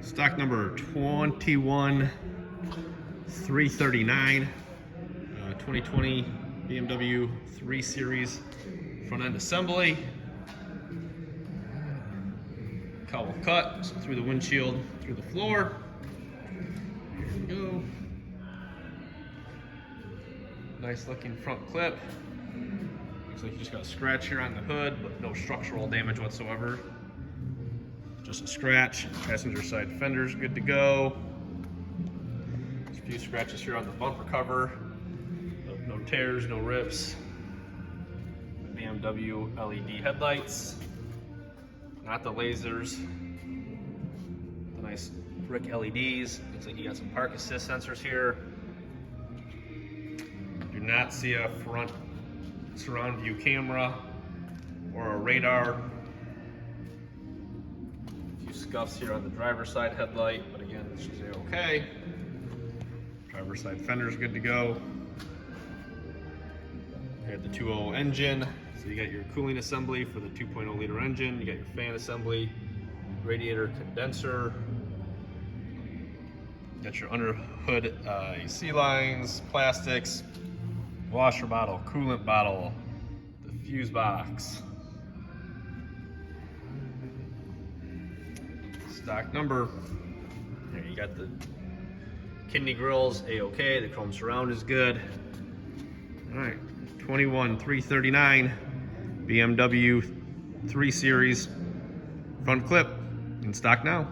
Stock number 21 339, 2020 BMW 3 Series front end assembly. Cowl cut through the windshield, through the floor. Here we go. Nice looking front clip. Looks like you just got a scratch here on the hood, but no structural damage whatsoever. Just a scratch. Passenger side fender's good to go. There's a few scratches here on the bumper cover. No tears, no rips. BMW LED headlights. Not the lasers. The nice brick LEDs. Looks like you got some park assist sensors here. Do not see a front surround view camera or a radar. Scuffs here on the driver's side headlight, but again, this is okay. Driver's side fender's good to go. You have the 2.0 engine, so you got your cooling assembly for the 2.0 liter engine. You got your fan assembly, radiator condenser. You got your under hood AC lines, plastics, washer bottle, coolant bottle, the fuse box. Stock number. There you got the kidney grills, A-OK. The chrome surround is good. All right, 21 339 BMW 3 Series front clip in stock now.